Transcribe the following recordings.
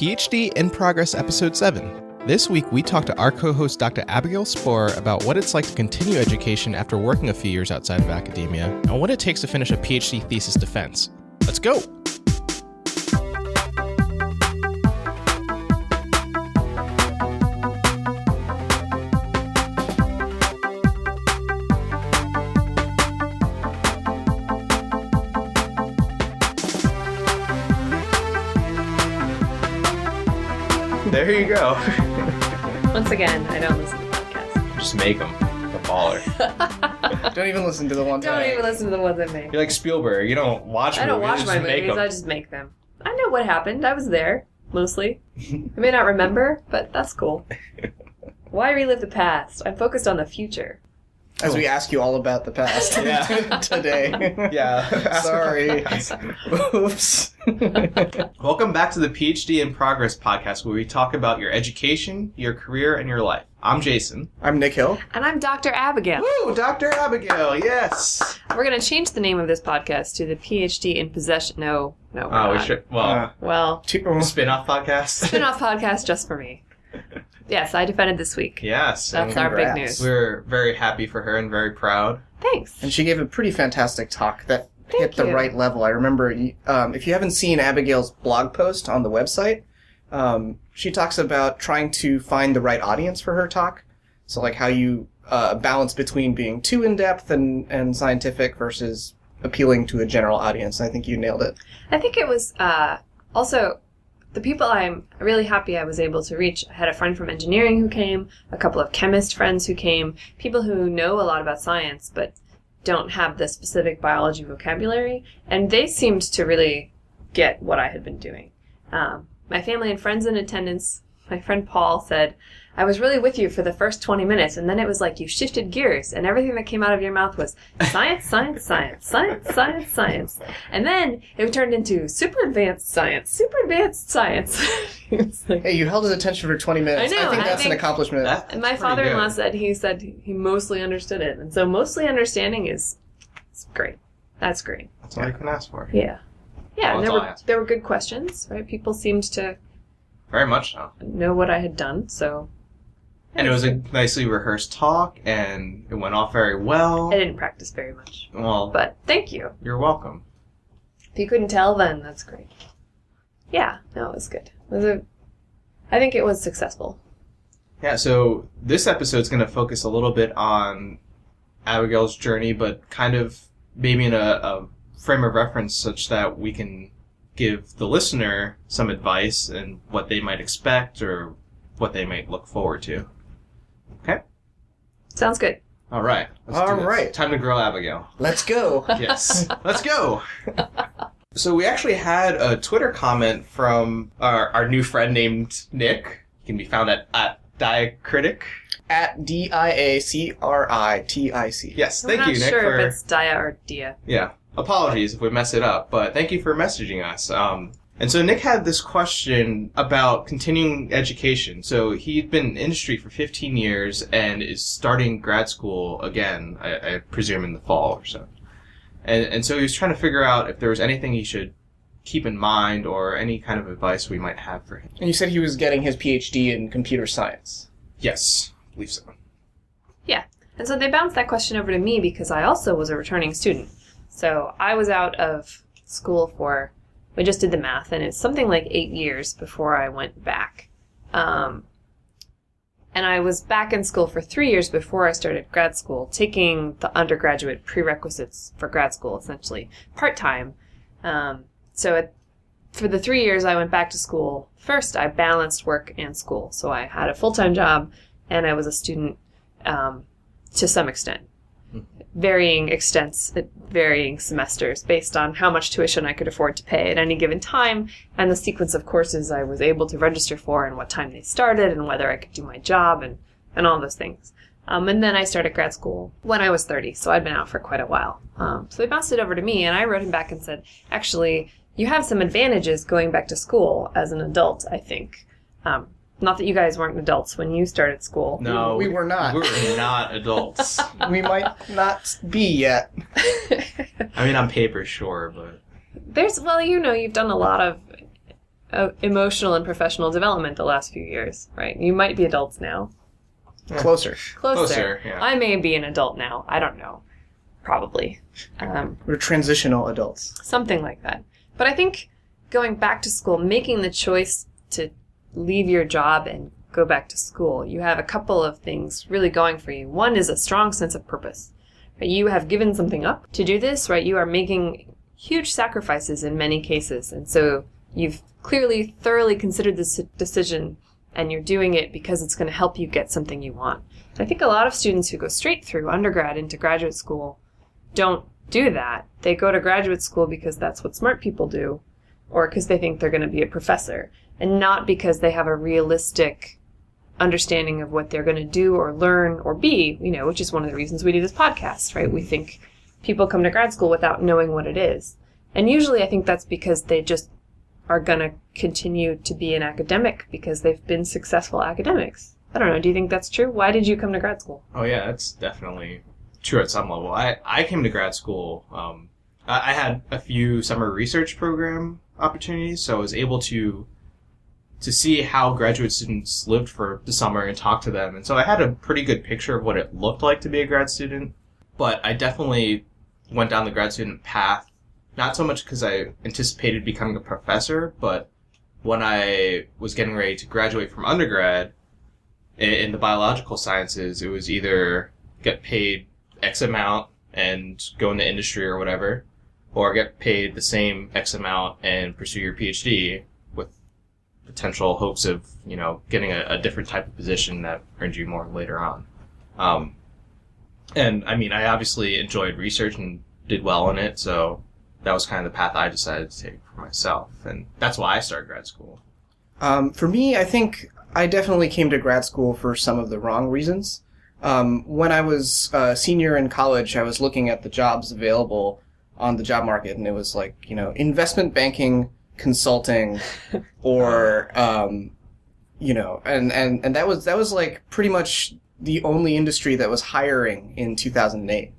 PhD in Progress Episode 7. This week, we talk to our co-host, Dr. Abigail Sporer, about what it's like to continue education after working a few years outside of academia, and what it takes to finish a PhD thesis defense. Let's go! There you go. Once again, I don't listen to podcasts. Just make them. A baller. Don't even listen to the ones Don't even listen to the ones I make. You're like Spielberg. You don't watch movies. I don't watch my movies. I just make them. I know what happened. I was there, mostly. I may not remember, but that's cool. Why relive the past? I'm focused on the future. As we ask you all about the past today. Yeah. Sorry. Oops. Welcome back to the PhD in Progress podcast, where we talk about your education, your career, and your life. I'm Jason. I'm Nick Hill. And I'm Dr. Abigail. Woo! Dr. Abigail, yes! We're going to change the name of this podcast to the PhD in Possession. No, we're not. We should. Well, spin-off podcast? Spin-off podcast just for me. Yes, I defended this week. Yes. That's our big news. We're very happy for her and very proud. Thanks. And she gave a pretty fantastic talk that hit the right level. I remember, if you haven't seen Abigail's blog post on the website, she talks about trying to find the right audience for her talk. So like how you balance between being too in-depth and scientific versus appealing to a general audience. I think you nailed it. I think it was also... The people I'm really happy I was able to reach, I had a friend from engineering who came, a couple of chemist friends who came, people who know a lot about science but don't have the specific biology vocabulary, and they seemed to really get what I had been doing. My family and friends in attendance, my friend Paul said, I was really with you for the first 20 minutes, and then it was like you shifted gears, and everything that came out of your mouth was science, science, science, science, science, science. And then it turned into super advanced science. Like, Hey, you held his attention for 20 minutes. I know. I think that's an accomplishment. My father-in-law said he mostly understood it, and so mostly understanding is great. That's great. That's all you can ask for. Yeah. Yeah, Well, and there were good questions, right? People seemed to very much so. Know what I had done, so... And it was a nicely rehearsed talk, and it went off very well. I didn't practice very much. Well... But thank you. You're welcome. If you couldn't tell, then that's great. Yeah, no, it was good. I think it was successful. Yeah, so this episode's going to focus a little bit on Abigail's journey, but kind of maybe in a frame of reference such that we can give the listener some advice and what they might expect or what they might look forward to. Okay? Sounds good. All right. All right. Time to grow Abigail. Let's go. Yes. Let's go. So we actually had a Twitter comment from our new friend named Nick. He can be found at Diacritic. At DIACRITIC. Yes, thank you, Nick. I'm not sure if it's Dia or Dia. Yeah. Apologies if we mess it up, but thank you for messaging us. And so Nick had this question about continuing education. So he'd been in industry for 15 years and is starting grad school again, I presume in the fall or so. And so he was trying to figure out if there was anything he should keep in mind or any kind of advice we might have for him. And you said he was getting his PhD in computer science. Yes, I believe so. Yeah. And so they bounced that question over to me because I also was a returning student. So I was out of school we just did the math, and it's something like 8 years before I went back. And I was back in school for 3 years before I started grad school, taking the undergraduate prerequisites for grad school, essentially, part-time. For the 3 years I went back to school, first I balanced work and school. So I had a full-time job, and I was a student to some extent. Varying extents at varying semesters based on how much tuition I could afford to pay at any given time and the sequence of courses I was able to register for and what time they started and whether I could do my job and all those things. And then I started grad school when I was 30, so I'd been out for quite a while. So they bounced it over to me, and I wrote him back and said, actually, you have some advantages going back to school as an adult, I think. Not that you guys weren't adults when you started school. No, we were not. We were not adults. We might not be yet. I mean, on paper, sure, but... You've done a lot of emotional and professional development the last few years, right? You might be adults now. Closer. Closer, yeah. I may be an adult now. I don't know. Probably. We're transitional adults. Something like that. But I think going back to school, making the choice to leave your job and go back to school, you have a couple of things really going for you. One is a strong sense of purpose. Right? You have given something up to do this, right? You are making huge sacrifices in many cases. And so you've clearly, thoroughly considered this decision, and you're doing it because it's going to help you get something you want. And I think a lot of students who go straight through undergrad into graduate school don't do that. They go to graduate school because that's what smart people do, or because they think they're going to be a professor, and not because they have a realistic understanding of what they're going to do or learn or be, which is one of the reasons we do this podcast, right? We think people come to grad school without knowing what it is. And usually I think that's because they just are going to continue to be an academic because they've been successful academics. I don't know. Do you think that's true? Why did you come to grad school? Oh, yeah, that's definitely true at some level. I came to grad school. I had a few summer research program opportunities, so I was able to see how graduate students lived for the summer and talk to them. And so I had a pretty good picture of what it looked like to be a grad student. But I definitely went down the grad student path, not so much because I anticipated becoming a professor, but when I was getting ready to graduate from undergrad in the biological sciences, it was either get paid X amount and go into industry or whatever, or get paid the same X amount and pursue your PhD with potential hopes of, getting a different type of position that earned you more later on. And I mean, I obviously enjoyed research and did well in it, so that was kind of the path I decided to take for myself, and that's why I started grad school. For me, I think I definitely came to grad school for some of the wrong reasons. When I was a senior in college, I was looking at the jobs available on the job market, and it was like, investment banking, consulting, or, and that was like pretty much the only industry that was hiring in 2008.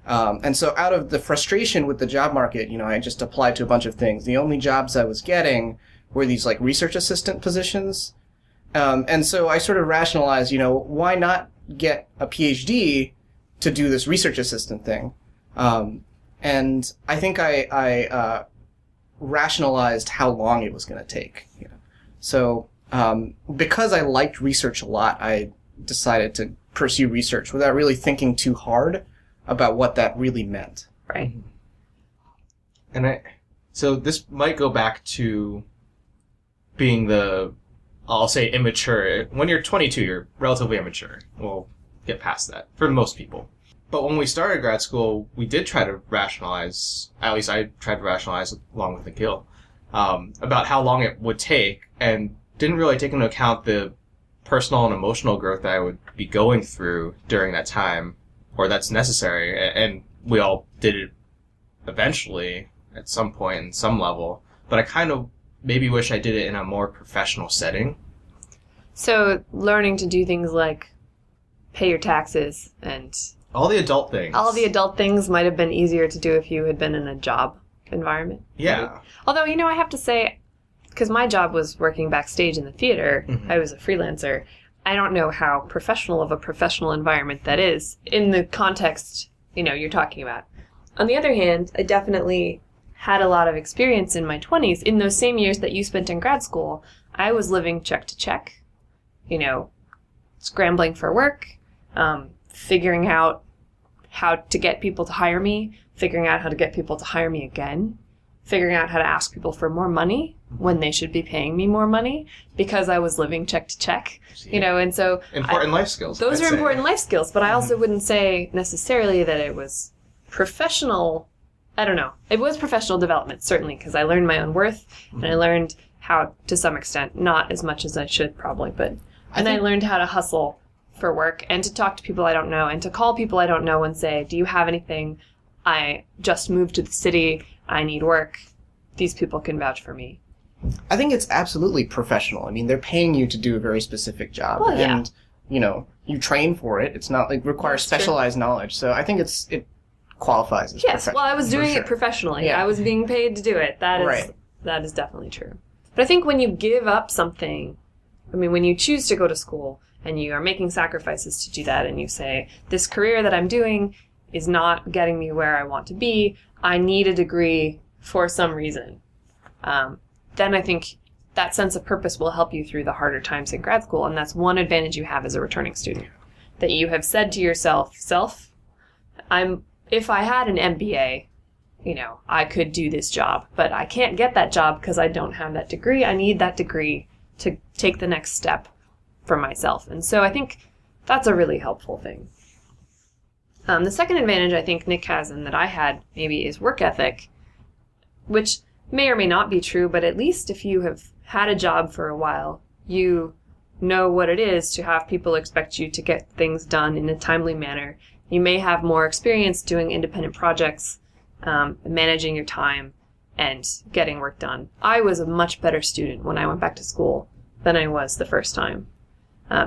And so out of the frustration with the job market, I just applied to a bunch of things. The only jobs I was getting were these like research assistant positions. And so I sort of rationalized, why not get a PhD to do this research assistant thing? And I think I rationalized how long it was going to take. So because I liked research a lot, I decided to pursue research without really thinking too hard about what that really meant. Right. And so this might go back to being I'll say immature. When you're 22, you're relatively immature. We'll get past that for most people. But when we started grad school, we did try to rationalize, at least I tried to rationalize along with Abigail, about how long it would take, and didn't really take into account the personal and emotional growth that I would be going through during that time, or that's necessary. And we all did it eventually at some point in some level. But I kind of maybe wish I did it in a more professional setting. So learning to do things like pay your taxes and all the adult things might have been easier to do if you had been in a job environment. Yeah. Right? Although, I have to say, because my job was working backstage in the theater, I was a freelancer, I don't know how professional of a professional environment that is in the context, you're talking about. On the other hand, I definitely had a lot of experience in my 20s. In those same years that you spent in grad school, I was living check to check, scrambling for work, figuring out how to get people to hire me, figuring out how to get people to hire me again, figuring out how to ask people for more money when they should be paying me more money because I was living check to check, and so... Important life skills. Those are important life skills, but I also wouldn't say necessarily that it was professional. I don't know. It was professional development, certainly, because I learned my own worth, and I learned how, to some extent, not as much as I should probably, but... I learned how to hustle for work and to talk to people I don't know and to call people I don't know and say, do you have anything? I just moved to the city. I need work. These people can vouch for me. I think it's absolutely professional. I mean, they're paying you to do a very specific job. Well, yeah. And, you train for it. It's not like requires specialized knowledge. So I think it qualifies as professional. Yes, well, I was doing it professionally. Yeah. I was being paid to do it. That is right. That is definitely true. But I think when you give up something, when you choose to go to school and you are making sacrifices to do that, and you say, this career that I'm doing is not getting me where I want to be, I need a degree for some reason, then I think that sense of purpose will help you through the harder times in grad school. And that's one advantage you have as a returning student, that you have said to yourself, if I had an MBA, I could do this job, but I can't get that job because I don't have that degree. I need that degree to take the next step for myself. And so I think that's a really helpful thing. The second advantage I think Nick has, and that I had maybe, is work ethic, which may or may not be true, but at least if you have had a job for a while, you know what it is to have people expect you to get things done in a timely manner. You may have more experience doing independent projects, managing your time, and getting work done. I was a much better student when I went back to school than I was the first time.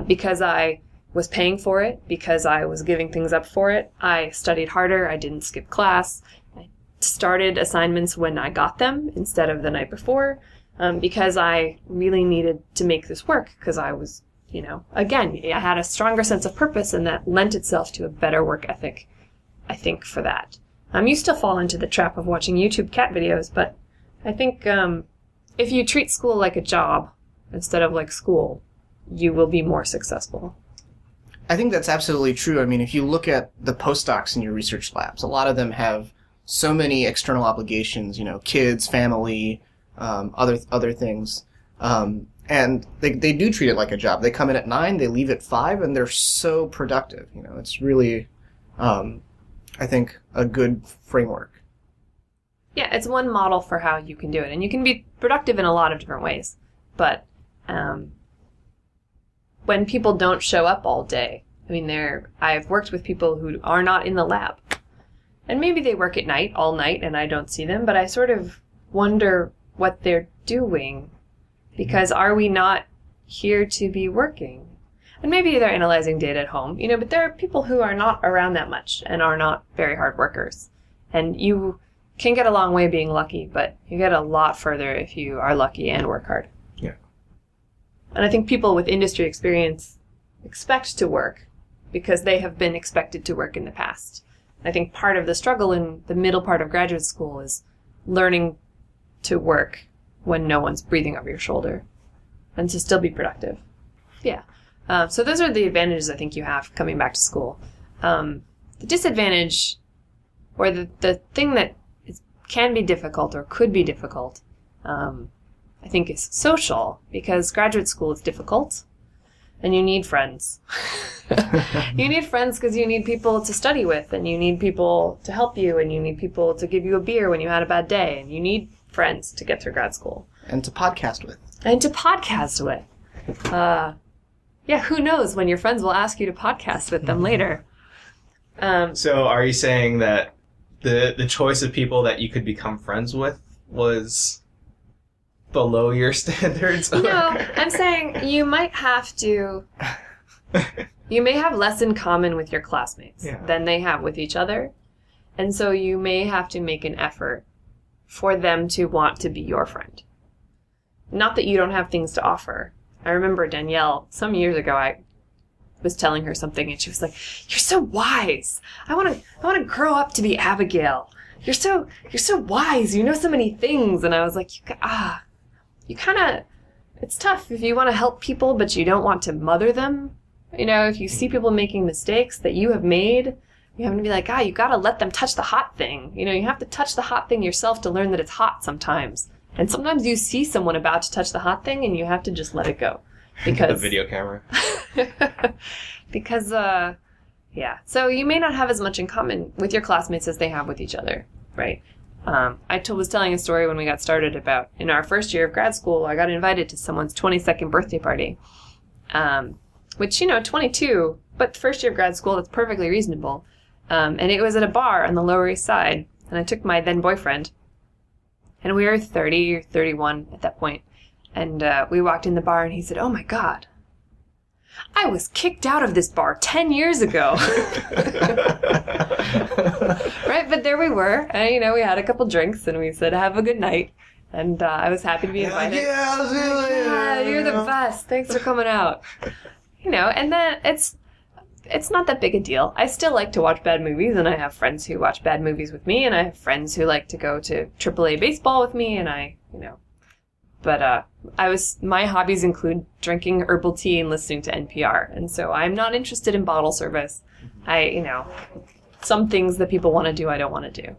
Because I was paying for it, because I was giving things up for it, I studied harder, I didn't skip class, I started assignments when I got them instead of the night before, because I really needed to make this work, because I was, again, I had a stronger sense of purpose, and that lent itself to a better work ethic, I think, for that. You still fall into the trap of watching YouTube cat videos, but I think if you treat school like a job instead of like school, you will be more successful. I think that's absolutely true. If you look at the postdocs in your research labs, a lot of them have so many external obligations, kids, family, other things. And they do treat it like a job. They come in at 9, they leave at 5, and they're so productive. It's really, I think, a good framework. Yeah, it's one model for how you can do it. And you can be productive in a lot of different ways. But when people don't show up all day, I've worked with people who are not in the lab. And maybe they work at night, all night, and I don't see them, but I sort of wonder what they're doing. Because are we not here to be working? And maybe they're analyzing data at home, but there are people who are not around that much and are not very hard workers. And you can get a long way being lucky, but you get a lot further if you are lucky and work hard. Yeah. And I think people with industry experience expect to work because they have been expected to work in the past. I think part of the struggle in the middle part of graduate school is learning to work when no one's breathing over your shoulder and to still be productive. Yeah. So those are the advantages I think you have coming back to school. The disadvantage, or the thing that can be difficult or could be difficult, I think is social, because graduate school is difficult and you need friends. You need friends because you need people to study with, and you need people to help you, and you need people to give you a beer when you had a bad day, and you need friends to get through grad school. And to podcast with. Yeah, who knows when your friends will ask you to podcast with them later. So are you saying that the choice of people that you could become friends with was below your standards? Or? No, I'm saying you might have to... You may have less in common with your classmates than they have with each other. And so you may have to make an effort for them to want to be your friend. Not that you don't have things to offer. I remember Danielle, some years ago, I was telling her something and she was like, "You're so wise. I want to grow up to be Abigail. You're so wise. You know so many things." And I was like, it's tough if you want to help people, but you don't want to mother them. If you see people making mistakes that you have made, you have to be like, you got to let them touch the hot thing. You have to touch the hot thing yourself to learn that it's hot sometimes. And sometimes you see someone about to touch the hot thing and you have to just let it go. Because the video camera. Because, So you may not have as much in common with your classmates as they have with each other, right? I was telling a story when we got started about, in our first year of grad school, I got invited to someone's 22nd birthday party. Which, 22, but first year of grad school, that's perfectly reasonable. And it was at a bar on the Lower East Side. And I took my then boyfriend. And we were 30 or 31 at that point. And we walked in the bar and he said, "Oh my God, I was kicked out of this bar 10 years ago." Right? But there we were. And, we had a couple drinks and we said, "Have a good night." And I was happy to be invited. Yeah, I'll see you later. Yeah, you're the best. Thanks for coming out. And then it's not that big a deal. I still like to watch bad movies, and I have friends who watch bad movies with me, and I have friends who like to go to AAA baseball with me, and But my hobbies include drinking herbal tea and listening to NPR, and so I'm not interested in bottle service. Some things that people want to do, I don't want to do.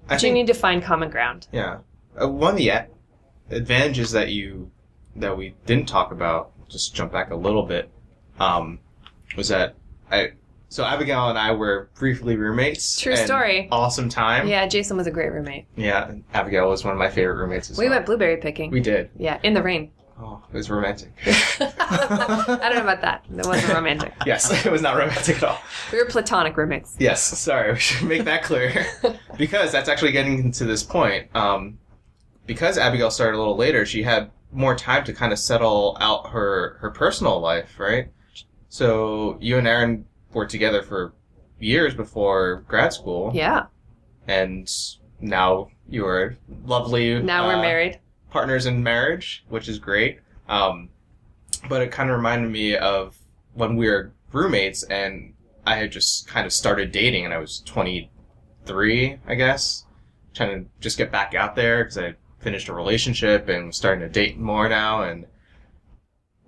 But you need to find common ground. Yeah. One of the advantages that we didn't talk about, just jump back a little bit, was that so Abigail and I were briefly roommates. True story. Awesome time. Yeah, Jason was a great roommate. Yeah, and Abigail was one of my favorite roommates as well. We went blueberry picking. We did. Yeah, in the rain. Oh, it was romantic. I don't know about that. It wasn't romantic. Yes, it was not romantic at all. We were platonic roommates. Yes, sorry, we should make that clear. Because that's actually getting into this point. Because Abigail started a little later, she had more time to kind of settle out her personal life, right? So you and Aaron were together for years before grad school. Yeah. And now you are lovely. Now we're married. Partners in marriage, which is great. But it kind of reminded me of when we were roommates and I had just kind of started dating and I was 23, I guess. Trying to just get back out there because I finished a relationship and was starting to date more now. And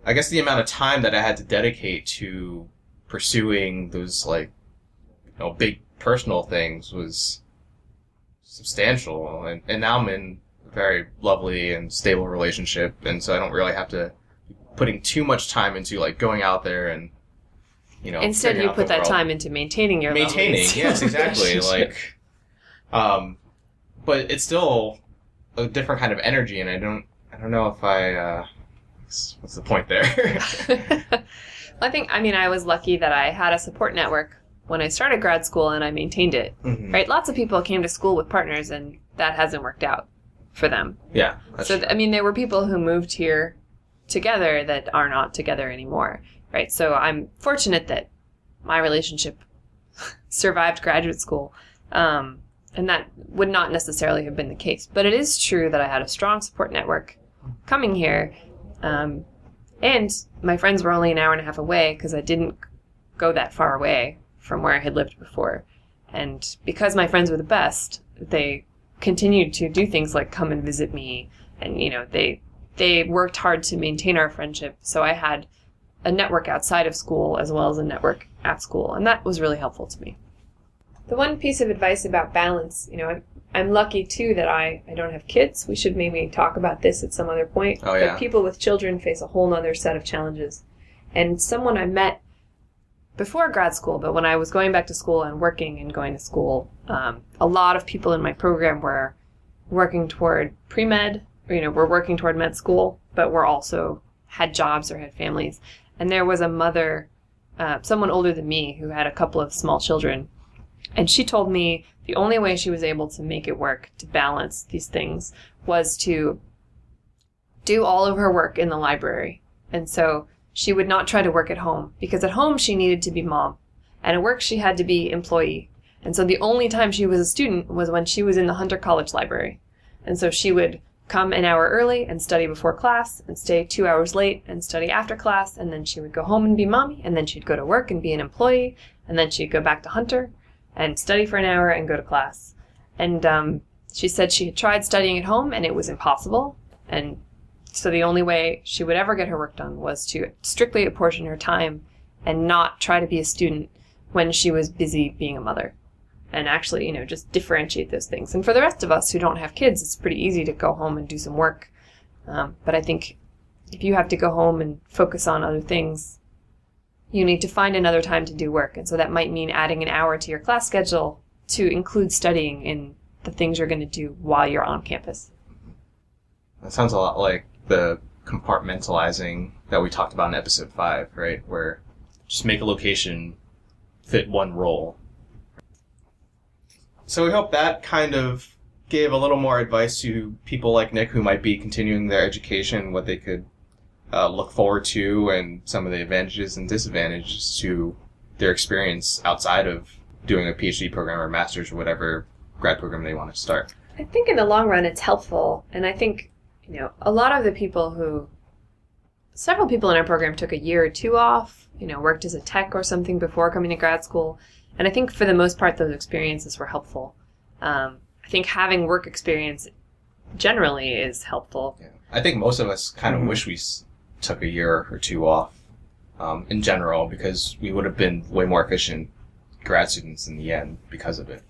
I guess the amount of time that I had to dedicate to pursuing those, big personal things was substantial. And now I'm in a very lovely and stable relationship, and so I don't really have to be putting too much time into, going out there and, Instead, you put that time into maintaining your Maintaining, yes, exactly. But it's still a different kind of energy, and I don't know if what's the point there? I was lucky that I had a support network when I started grad school and I maintained it. Mm-hmm. Right? Lots of people came to school with partners and that hasn't worked out for them. Yeah. There were people who moved here together that are not together anymore. Right? So I'm fortunate that my relationship survived graduate school. And that would not necessarily have been the case. But it is true that I had a strong support network coming here. And my friends were only an hour and a half away because I didn't go that far away from where I had lived before. And because my friends were the best, they continued to do things like come and visit me. And, they worked hard to maintain our friendship. So I had a network outside of school as well as a network at school. And that was really helpful to me. The one piece of advice about balance, I'm lucky, too, that I don't have kids. We should maybe talk about this at some other point. Oh, yeah. But people with children face a whole other set of challenges. And someone I met before grad school, but when I was going back to school and working and going to school, a lot of people in my program were working toward pre-med, were working toward med school, but were also had jobs or had families. And there was a mother, someone older than me, who had a couple of small children. And she told me the only way she was able to make it work, to balance these things, was to do all of her work in the library. And so she would not try to work at home, because at home she needed to be mom. And at work she had to be employee. And so the only time she was a student was when she was in the Hunter College Library. And so she would come an hour early and study before class, and stay 2 hours late and study after class, and then she would go home and be mommy, and then she'd go to work and be an employee, and then she'd go back to Hunter and study for an hour and go to class. And she said she had tried studying at home and it was impossible. And so the only way she would ever get her work done was to strictly apportion her time and not try to be a student when she was busy being a mother. And actually, just differentiate those things. And for the rest of us who don't have kids, it's pretty easy to go home and do some work. But I think if you have to go home and focus on other things, you need to find another time to do work. And so that might mean adding an hour to your class schedule to include studying in the things you're going to do while you're on campus. That sounds a lot like the compartmentalizing that we talked about in episode 5, right? Where just make a location fit one role. So we hope that kind of gave a little more advice to people like Nick who might be continuing their education, what they could look forward to, and some of the advantages and disadvantages to their experience outside of doing a PhD program or master's or whatever grad program they want to start. I think in the long run it's helpful. And I think, a lot of the several people in our program took a year or two off, worked as a tech or something before coming to grad school. And I think for the most part, those experiences were helpful. I think having work experience generally is helpful. Yeah. I think most of us kind of wish we took a year or two off in general, because we would have been way more efficient grad students in the end because of it.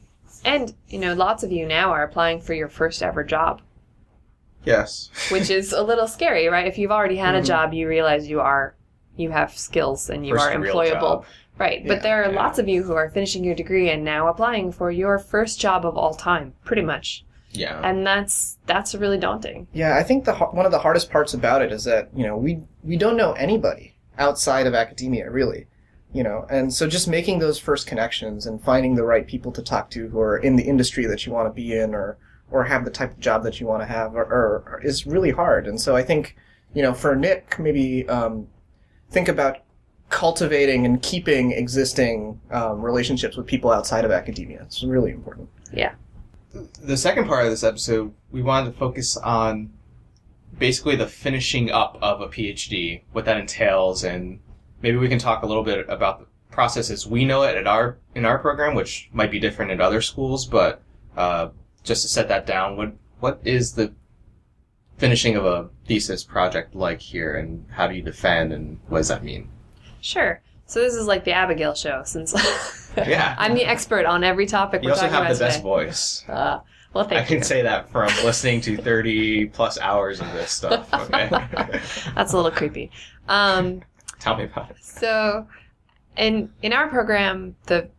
And, lots of you now are applying for your first ever job. Yes. Which is a little scary, right? If you've already had a job, you realize you have skills and you are employable. Right. But there are lots of you who are finishing your degree and now applying for your first job of all time, pretty much. Yeah. And that's really daunting. Yeah, I think one of the hardest parts about it is that, we don't know anybody outside of academia, really. And so just making those first connections and finding the right people to talk to who are in the industry that you want to be in or have the type of job that you want to have is really hard. And so I think, for Nick, maybe think about cultivating and keeping existing relationships with people outside of academia. It's really important. Yeah. The second part of this episode, we wanted to focus on basically the finishing up of a PhD, what that entails, and maybe we can talk a little bit about the process as we know it in our program, which might be different at other schools, but just to set that down, what is the finishing of a thesis project like here, and how do you defend, and what does that mean? Sure. So this is like the Abigail show, since yeah. I'm the expert on every topic we're talking about. You also have the best today. Voice. Well, thank you. I can say that from listening to 30 plus hours of this stuff. Okay. That's a little creepy. Tell me about it. So, in our program, the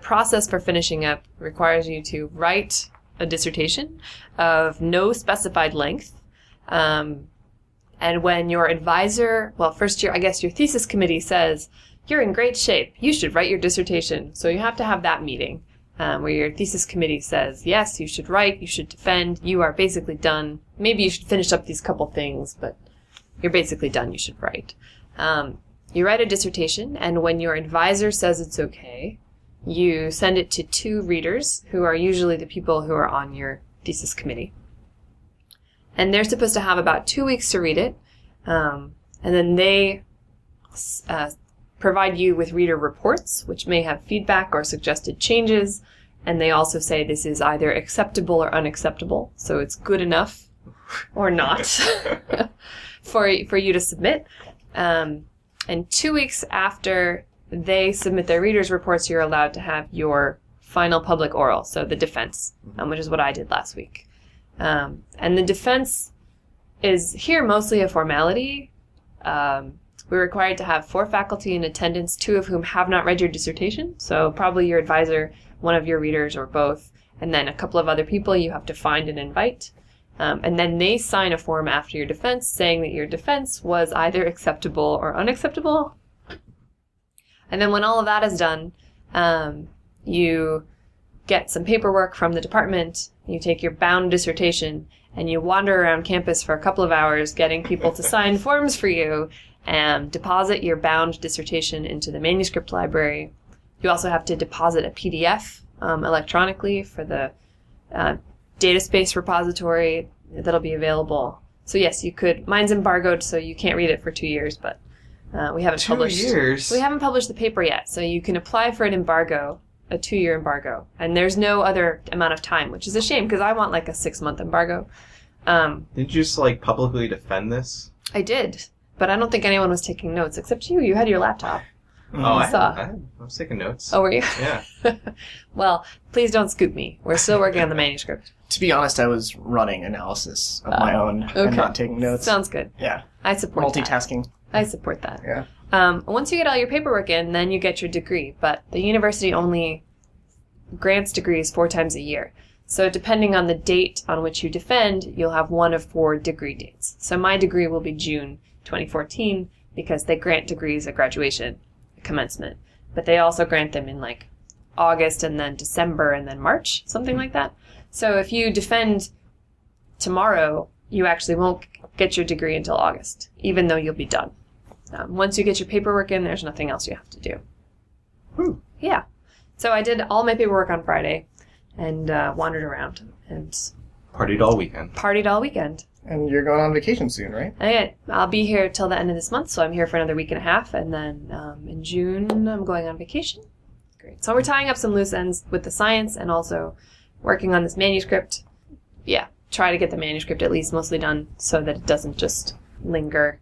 process for finishing up requires you to write a dissertation of no specified length. And when your advisor, first year, I guess your thesis committee says, you're in great shape, you should write your dissertation. So you have to have that meeting where your thesis committee says, yes, you should write, you should defend, you are basically done. Maybe you should finish up these couple things, but you're basically done, you should write. You write a dissertation, and when your advisor says it's okay, you send it to 2 readers, who are usually the people who are on your thesis committee. And they're supposed to have about 2 weeks to read it, and then they provide you with reader reports, which may have feedback or suggested changes, and they also say this is either acceptable or unacceptable, so it's good enough or not for you to submit. And 2 weeks after they submit their readers' reports, you're allowed to have your final public oral, so the defense, which is what I did last week. And the defense is here mostly a formality. We're required to have 4 faculty in attendance, 2 of whom have not read your dissertation, so probably your advisor, one of your readers, or both, and then a couple of other people you have to find and invite. And then they sign a form after your defense saying that your defense was either acceptable or unacceptable. And then when all of that is done, you get some paperwork from the department, you take your bound dissertation, and you wander around campus for a couple of hours getting people to sign forms for you and deposit your bound dissertation into the manuscript library. You also have to deposit a PDF electronically for the data space repository that'll be available. So yes, you could. Mine's embargoed, so you can't read it for 2 years, but we haven't published. 2 years? We haven't published the paper yet, so you can apply for an embargo, a 2-year embargo, and there's no other amount of time, which is a shame because I want like a 6-month embargo. Didn't you just publicly defend this? I did, but I don't think anyone was taking notes except you. You had your laptop. I was taking notes. Oh, were you? Yeah. Well, please don't scoop me. We're still working on the manuscript. To be honest, I was running analysis of my own and not taking notes. Sounds good. Yeah. I support multitasking. I support that. Yeah. Once you get all your paperwork in, then you get your degree. But the university only grants degrees 4 times a year. So depending on the date on which you defend, you'll have one of 4 degree dates. So my degree will be June 2014 because they grant degrees at graduation, commencement. But they also grant them in August and then December and then March, something like that. So if you defend tomorrow, you actually won't get your degree until August, even though you'll be done. Once you get your paperwork in, there's nothing else you have to do. Yeah. So I did all my paperwork on Friday, and wandered around and Partied all weekend. partied all weekend. And you're going on vacation soon, right? I'll be here till the end of this month, so I'm here for another week and a half, and then in June I'm going on vacation. Great. So we're tying up some loose ends with the science and also working on this manuscript. Yeah, try to get the manuscript at least mostly done so that it doesn't just linger.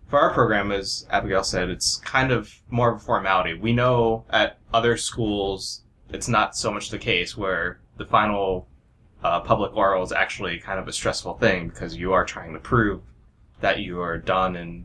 For our program, as Abigail said, it's kind of more of a formality. We know at other schools it's not so much the case where the final public oral is actually kind of a stressful thing because you are trying to prove that you are done and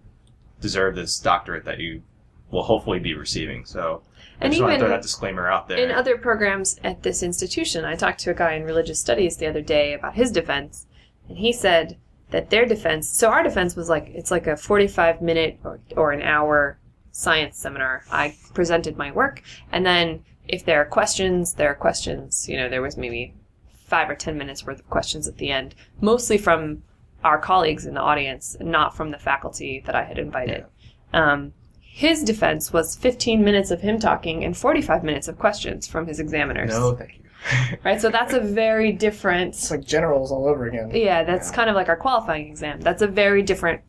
deserve this doctorate that you will hopefully be receiving. So I just want to throw that disclaimer out there. In other programs at this institution, I talked to a guy in religious studies the other day about his defense, and he said that their defense, so our defense was like, it's like a 45-minute or an hour science seminar. I presented my work, and then if there are questions, there are questions. You know, there was maybe 5 or 10 minutes worth of questions at the end, mostly from our colleagues in the audience, not from the faculty that I had invited. Yeah. His defense was 15 minutes of him talking and 45 minutes of questions from his examiners. No, thank you. Right, so that's a very different... It's like generals all over again. Yeah, that's kind of like our qualifying exam. That's a very different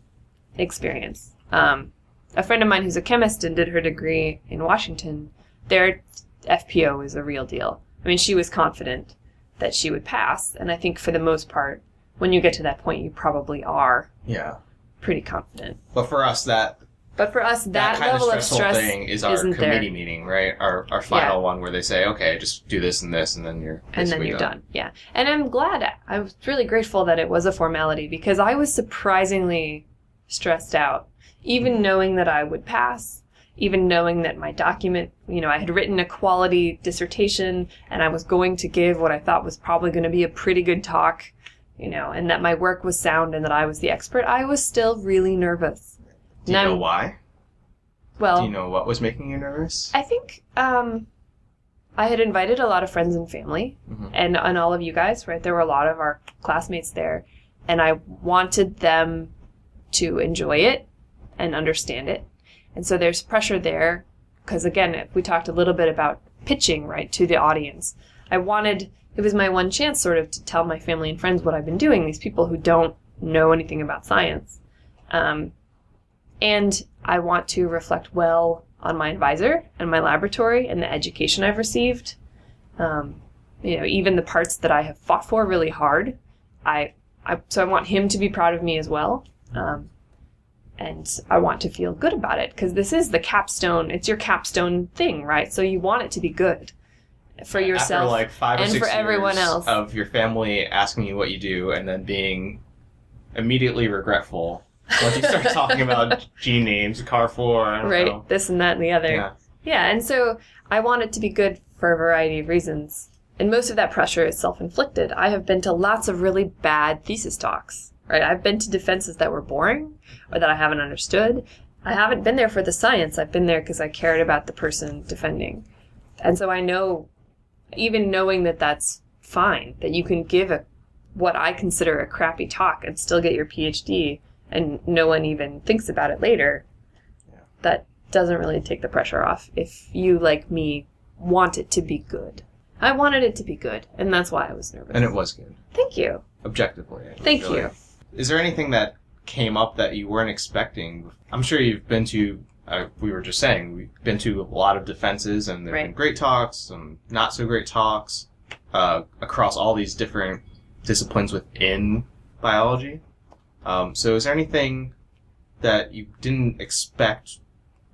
experience. A friend of mine who's a chemist and did her degree in Washington, their FPO is a real deal. I mean, she was confident that she would pass, and I think for the most part, when you get to that point, you probably are pretty confident. But for us, that level of stress thing is our committee meeting, right? Our final one where they say, okay, just do this and this, and then you're done. Yeah. And I'm glad, I was really grateful that it was a formality because I was surprisingly stressed out, even knowing that I would pass, even knowing that my document, you know, I had written a quality dissertation and I was going to give what I thought was probably going to be a pretty good talk, you know, and that my work was sound and that I was the expert. I was still really nervous. Do you know why? Well, do you know what was making you nervous? I think I had invited a lot of friends and family, and all of you guys, right? There were a lot of our classmates there, and I wanted them to enjoy it and understand it. And so there's pressure there, because again, we talked a little bit about pitching, right, to the audience. It was my one chance sort of to tell my family and friends what I've been doing, these people who don't know anything about science. And I want to reflect well on my advisor and my laboratory and the education I've received. You know, even the parts that I have fought for really hard. So I want him to be proud of me as well. And I want to feel good about it because this is the capstone. It's your capstone thing, right? So you want it to be good for yourself after like 5 or 6 and for years everyone else. Of your family asking you what you do and then being immediately regretful once you start talking about gene names, Carrefour, I don't know. This and that and the other. Yeah, and so I want it to be good for a variety of reasons. And most of that pressure is self-inflicted. I have been to lots of really bad thesis talks, right? I've been to defenses that were boring or that I haven't understood. I haven't been there for the science. I've been there because I cared about the person defending. And so I know, even knowing that that's fine, that you can give what I consider a crappy talk and still get your PhD, and no one even thinks about it later, that doesn't really take the pressure off if you, like me, want it to be good. I wanted it to be good, and that's why I was nervous. And it was good. Thank you. Objectively. Thank you. Is there anything that came up that you weren't expecting? I'm sure you've been to, we were just saying, we've been to a lot of defenses, and there have been great talks, some not so great talks, across all these different disciplines within biology. So is there anything that you didn't expect,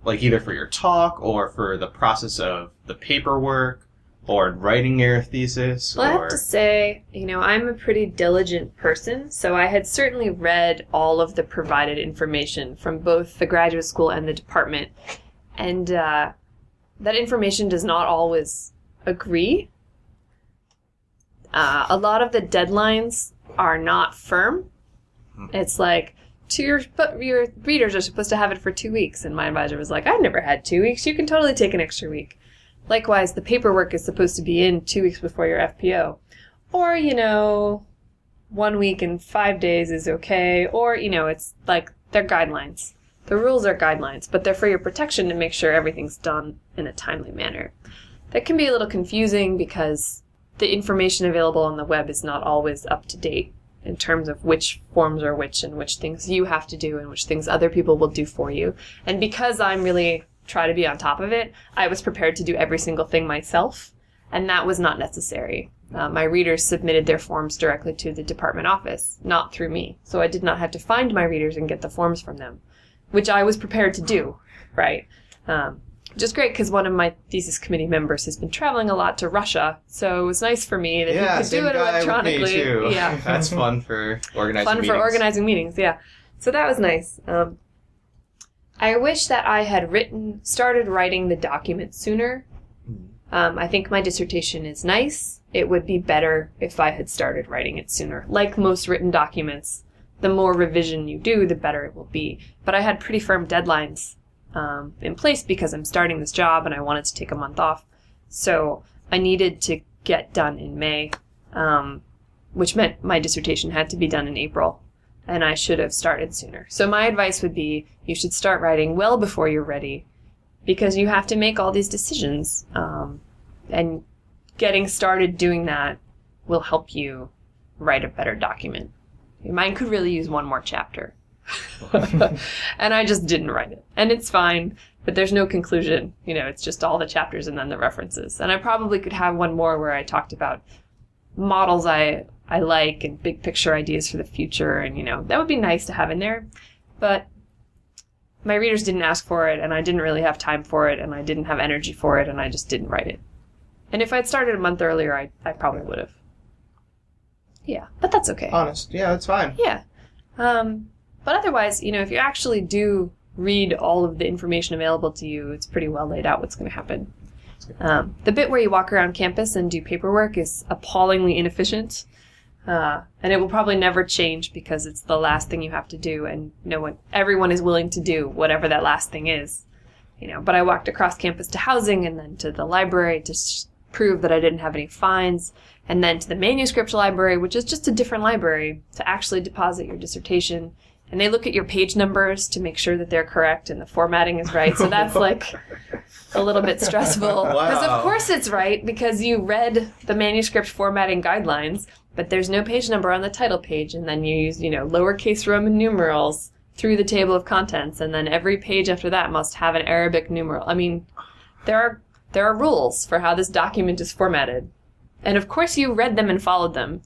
like either for your talk or for the process of the paperwork or writing your thesis? Well, I have to say, you know, I'm a pretty diligent person, so I had certainly read all of the provided information from both the graduate school and the department, and that information does not always agree. A lot of the deadlines are not firm. It's like, your readers are supposed to have it for 2 weeks. And my advisor was like, I've never had 2 weeks. You can totally take an extra week. Likewise, the paperwork is supposed to be in 2 weeks before your FPO. Or, you know, 1 week and 5 days is okay. Or, you know, it's like, they're guidelines. The rules are guidelines, but they're for your protection to make sure everything's done in a timely manner. That can be a little confusing because the information available on the web is not always up to date in terms of which forms are which and which things you have to do and which things other people will do for you. And because I'm really try to be on top of it, I was prepared to do every single thing myself, and that was not necessary. My readers submitted their forms directly to the department office, not through me. So I did not have to find my readers and get the forms from them, which I was prepared to do, right? Which is great because one of my thesis committee members has been traveling a lot to Russia, so it was nice for me that he could do it electronically. With me too. Yeah, that's fun for organizing meetings. Yeah, so that was nice. I wish that I had started writing the document sooner. I think my dissertation is nice. It would be better if I had started writing it sooner. Like most written documents, the more revision you do, the better it will be. But I had pretty firm deadlines in place because I'm starting this job and I wanted to take a month off. So I needed to get done in May, which meant my dissertation had to be done in April, and I should have started sooner. So my advice would be you should start writing well before you're ready, because you have to make all these decisions, and getting started doing that will help you write a better document. Mine could really use one more chapter. And I just didn't write it. And it's fine, but there's no conclusion. It's just all the chapters and then the references. And I probably could have one more where I talked about models I like and big picture ideas for the future. And, that would be nice to have in there. But my readers didn't ask for it, and I didn't really have time for it, and I didn't have energy for it, and I just didn't write it. And if I'd started a month earlier, I probably would have. Yeah, but that's okay. Honest. Yeah, that's fine. Yeah. But otherwise, if you actually do read all of the information available to you, it's pretty well laid out what's going to happen. The bit where you walk around campus and do paperwork is appallingly inefficient. And it will probably never change because it's the last thing you have to do, and everyone is willing to do whatever that last thing is. But I walked across campus to housing and then to the library to prove that I didn't have any fines, and then to the manuscript library, which is just a different library, to actually deposit your dissertation. And they look at your page numbers to make sure that they're correct and the formatting is right. So that's a little bit stressful. Because of course it's right, because you read the manuscript formatting guidelines, but there's no page number on the title page. And then you use, lowercase Roman numerals through the table of contents. And then every page after that must have an Arabic numeral. I mean, there are rules for how this document is formatted. And of course you read them and followed them.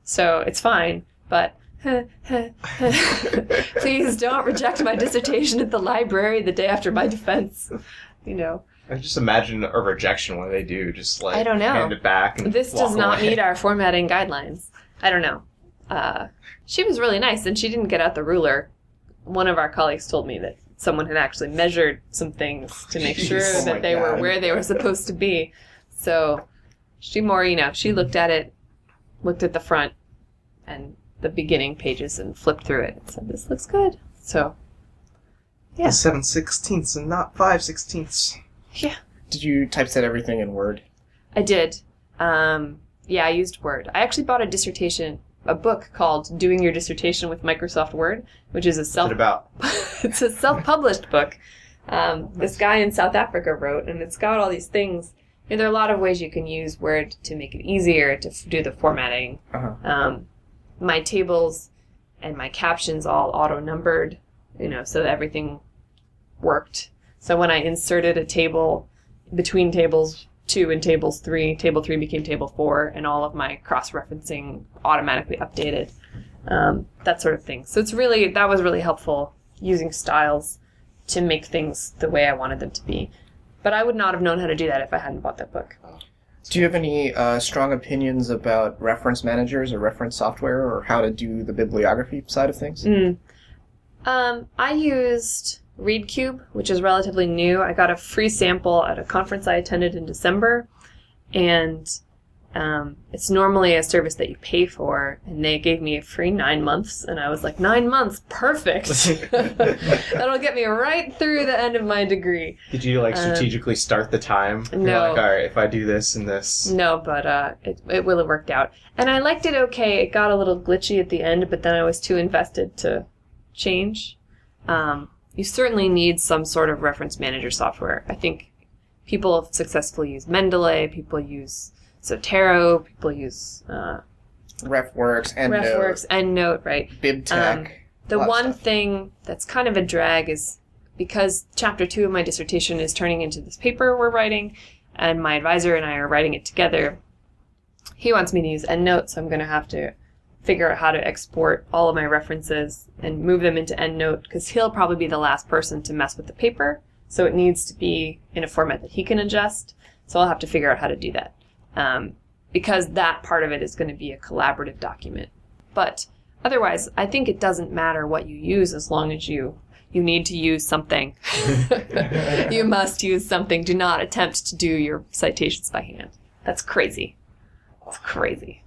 So it's fine, but please don't reject my dissertation at the library the day after my defense. I just imagine a rejection when they do, just I don't know. Hand it back and this does not meet our formatting guidelines. I don't know. She was really nice, and she didn't get out the ruler. One of our colleagues told me that someone had actually measured some things to make sure that they were where they were supposed to be. So she she looked at it, looked at the front and the beginning pages and flipped through it and said, "This looks good." So, yeah. 7/16 and not 5/16. Yeah. Did you typeset everything in Word? I did. Yeah, I used Word. I actually bought a book called Doing Your Dissertation with Microsoft Word, which is What's it about? It's a self-published book. This guy in South Africa wrote, and it's got all these things. There are a lot of ways you can use Word to make it easier to do the formatting. Uh-huh. My tables and my captions all auto-numbered, so that everything worked. So when I inserted a table between tables 2 and tables 3, table 3 became table 4, and all of my cross-referencing automatically updated. That sort of thing. So that was really helpful, using styles to make things the way I wanted them to be. But I would not have known how to do that if I hadn't bought that book. Do you have any strong opinions about reference managers or reference software, or how to do the bibliography side of things? I used ReadCube, which is relatively new. I got a free sample at a conference I attended in December, and it's normally a service that you pay for, and they gave me a free 9 months, and I was like, 9 months, perfect! That'll get me right through the end of my degree. Did you strategically start the time? No. You're like, all right, if I do this and this. No, but it will have worked out. And I liked it okay. It got a little glitchy at the end, but then I was too invested to change. You certainly need some sort of reference manager software. I think people successfully use Mendeley, people use Zotero, people use RefWorks, EndNote, right? BibTeX. The one thing that's kind of a drag is because chapter 2 of my dissertation is turning into this paper we're writing, and my advisor and I are writing it together. He wants me to use EndNote, so I'm going to have to figure out how to export all of my references and move them into EndNote, because he'll probably be the last person to mess with the paper, so it needs to be in a format that he can adjust. So I'll have to figure out how to do that, because that part of it is going to be a collaborative document. But otherwise, I think it doesn't matter what you use as long as you need to use something. You must use something. Do not attempt to do your citations by hand. That's crazy. It's crazy.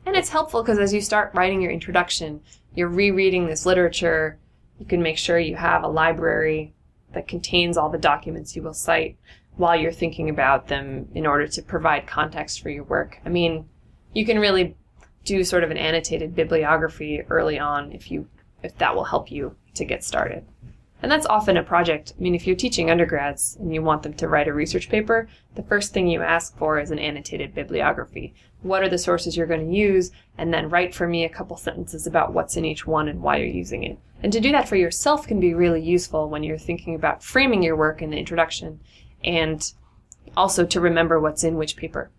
And it's helpful because as you start writing your introduction, you're rereading this literature. You can make sure you have a library that contains all the documents you will cite while you're thinking about them in order to provide context for your work. I mean, you can really do sort of an annotated bibliography early on if that will help you to get started. And that's often a project. I mean, if you're teaching undergrads and you want them to write a research paper, the first thing you ask for is an annotated bibliography. What are the sources you're going to use? And then write for me a couple sentences about what's in each one and why you're using it. And to do that for yourself can be really useful when you're thinking about framing your work in the introduction, and also to remember what's in which paper.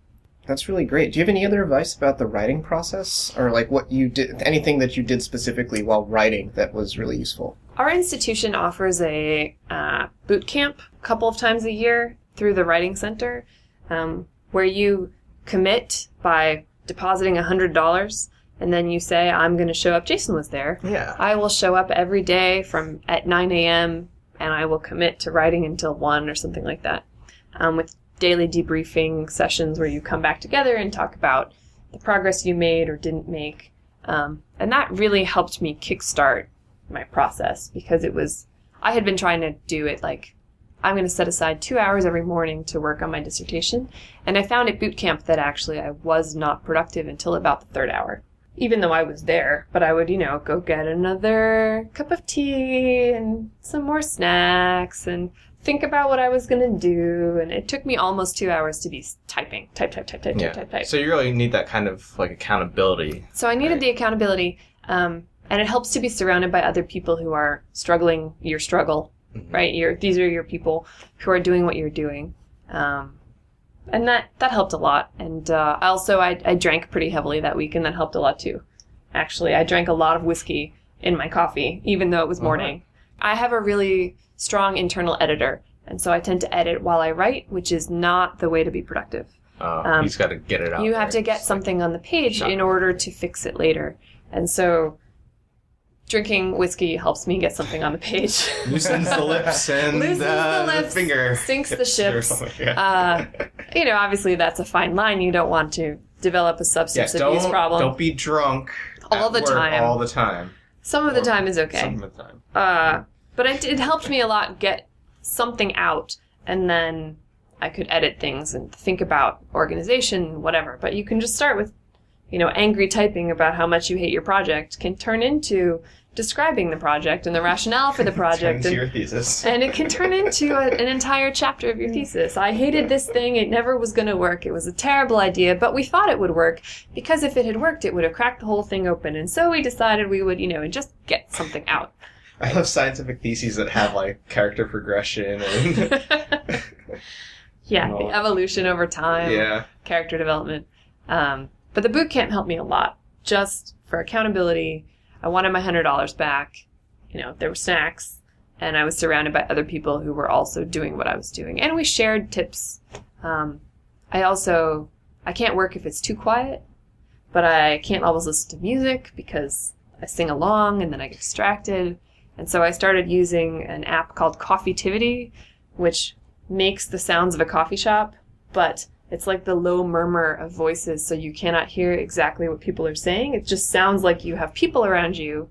That's really great. Do you have any other advice about the writing process, or like what you did, anything that you did specifically while writing that was really useful? Our institution offers a boot camp a couple of times a year through the Writing Center, where you commit by depositing $100, and then you say, I'm going to show up. Jason was there. Yeah. I will show up every day at 9 a.m., and I will commit to writing until 1 or something like that, with daily debriefing sessions where you come back together and talk about the progress you made or didn't make. And that really helped me kickstart my process, because I had been trying to do it like, I'm going to set aside 2 hours every morning to work on my dissertation. And I found at boot camp that actually I was not productive until about the third hour, even though I was there. But I would, go get another cup of tea and some more snacks and think about what I was going to do. And it took me almost 2 hours to be typing. Type. So you really need that kind of like accountability. So I needed the accountability. And it helps to be surrounded by other people who are struggling your struggle, right? These are your people who are doing what you're doing. And that helped a lot. And I drank pretty heavily that week, and that helped a lot too. Actually, I drank a lot of whiskey in my coffee, even though it was morning. I have a really strong internal editor, and so I tend to edit while I write, which is not the way to be productive. You just got to get it out. You have to get something on the page in order to fix it later. And so drinking whiskey helps me get something on the page. Loosens the lips and the finger. Sinks the ships. Yeah. Obviously that's a fine line. You don't want to develop a substance abuse problem. Don't be drunk all the time. All the time. Some of the time is okay. Some of the time. But it helped me a lot get something out, and then I could edit things and think about organization, whatever. But you can just start with, angry typing about how much you hate your project can turn into describing the project and the rationale for the project. Turn into your thesis. And it can turn into an entire chapter of your thesis. I hated this thing. It never was going to work. It was a terrible idea, but we thought it would work because if it had worked, it would have cracked the whole thing open. And so we decided we would, just get something out. I love scientific theses that have, like, character progression and... Yeah, the evolution over time. Yeah. Character development. But the boot camp helped me a lot, just for accountability. I wanted my $100 back. There were snacks, and I was surrounded by other people who were also doing what I was doing. And we shared tips. I can't work if it's too quiet, but I can't always listen to music because I sing along and then I get distracted. And so I started using an app called Coffeetivity, which makes the sounds of a coffee shop, but it's like the low murmur of voices, so you cannot hear exactly what people are saying. It just sounds like you have people around you,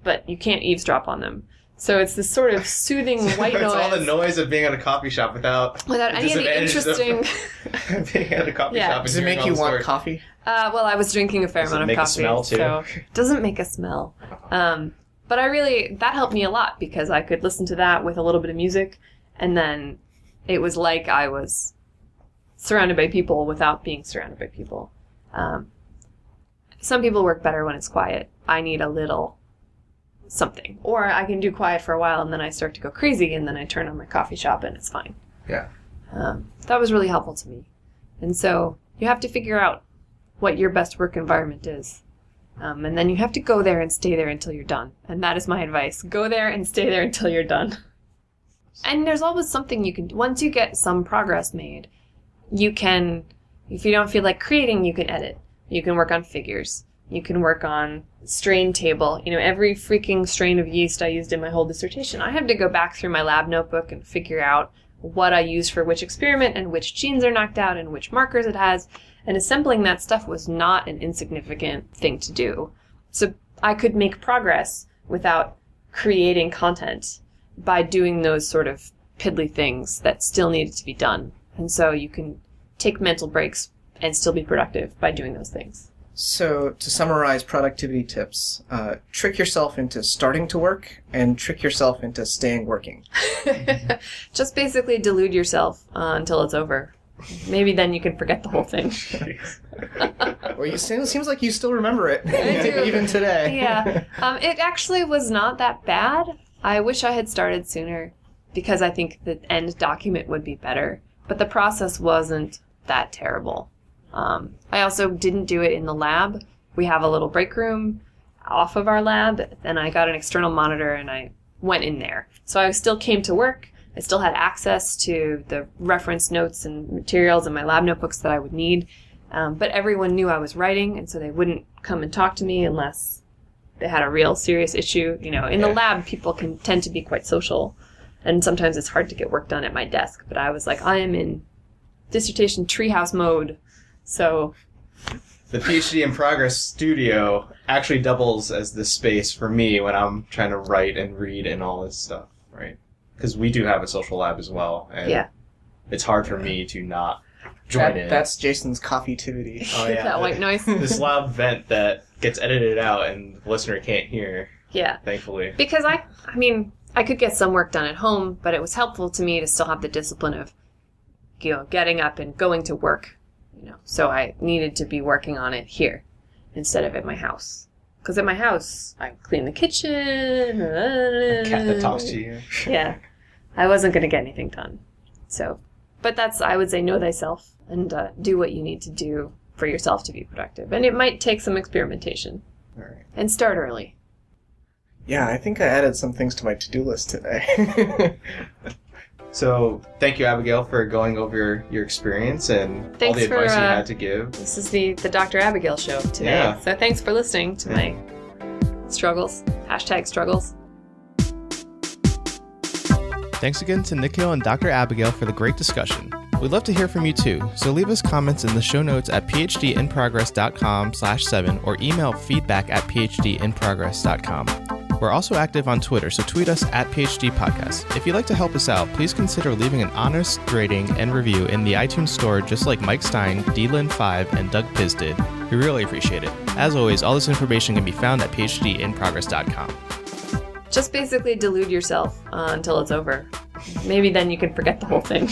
but you can't eavesdrop on them. So it's this sort of soothing white noise. It's all the noise of being at a coffee shop without any of the interesting... being at a coffee shop. Does it make you want coffee? Well, I was drinking a fair amount of coffee. Does it make a smell, too? So it doesn't make a smell. But that helped me a lot because I could listen to that with a little bit of music, and then it was like I was surrounded by people without being surrounded by people. Some people work better when it's quiet. I need a little something. Or I can do quiet for a while and then I start to go crazy and then I turn on my coffee shop and it's fine. Yeah. That was really helpful to me. And so you have to figure out what your best work environment is. And then you have to go there and stay there until you're done. And that is my advice. Go there and stay there until you're done. And there's always something you can do. Once you get some progress made, you can, if you don't feel like creating, you can edit. You can work on figures. You can work on strain table. Every freaking strain of yeast I used in my whole dissertation, I had to go back through my lab notebook and figure out what I used for which experiment and which genes are knocked out and which markers it has. And assembling that stuff was not an insignificant thing to do. So I could make progress without creating content by doing those sort of piddly things that still needed to be done. And so you can take mental breaks and still be productive by doing those things. So to summarize productivity tips, trick yourself into starting to work and trick yourself into staying working. Just basically delude yourself until it's over. Maybe then you can forget the whole thing. Well, it seems like you still remember it, I do. even today. Yeah. It actually was not that bad. I wish I had started sooner because I think the end document would be better. But the process wasn't that terrible. I also didn't do it in the lab. We have a little break room off of our lab, and I got an external monitor and I went in there. So I still came to work. I still had access to the reference notes and materials and my lab notebooks that I would need. But everyone knew I was writing, and so they wouldn't come and talk to me unless they had a real serious issue. In the lab, people can tend to be quite social, and sometimes it's hard to get work done at my desk. But I was like, I am in dissertation treehouse mode. So the PhD in Progress studio actually doubles as the space for me when I'm trying to write and read and all this stuff, right? Because we do have a social lab as well, and it's hard for me to not join in. That's Jason's coffee-tivity. Oh yeah, that white noise. This loud vent that gets edited out and the listener can't hear. Yeah, thankfully. Because I could get some work done at home, but it was helpful to me to still have the discipline of, getting up and going to work. So I needed to be working on it here instead of at my house. Because at my house, I clean the kitchen. A cat that talks to you. Yeah. I wasn't going to get anything done. So, but I would say, know thyself and do what you need to do for yourself to be productive. And it might take some experimentation. All right. And start early. Yeah, I think I added some things to my to-do list today. So, thank you, Abigail, for going over your experience and all the advice you had to give. This is the Dr. Abigail show today. Yeah. So thanks for listening to my struggles. #struggles. Thanks again to Nikhil and Dr. Abigail for the great discussion. We'd love to hear from you too, so leave us comments in the show notes at phdinprogress.com/7 or email feedback@phdinprogress.com. We're also active on Twitter, so tweet us at PhD Podcast. If you'd like to help us out, please consider leaving an honest rating and review in the iTunes store, just like Mike Stein, DLin5, and Doug Piz did. We really appreciate it. As always, all this information can be found at phdinprogress.com. Just basically delude yourself until it's over. Maybe then you can forget the whole thing.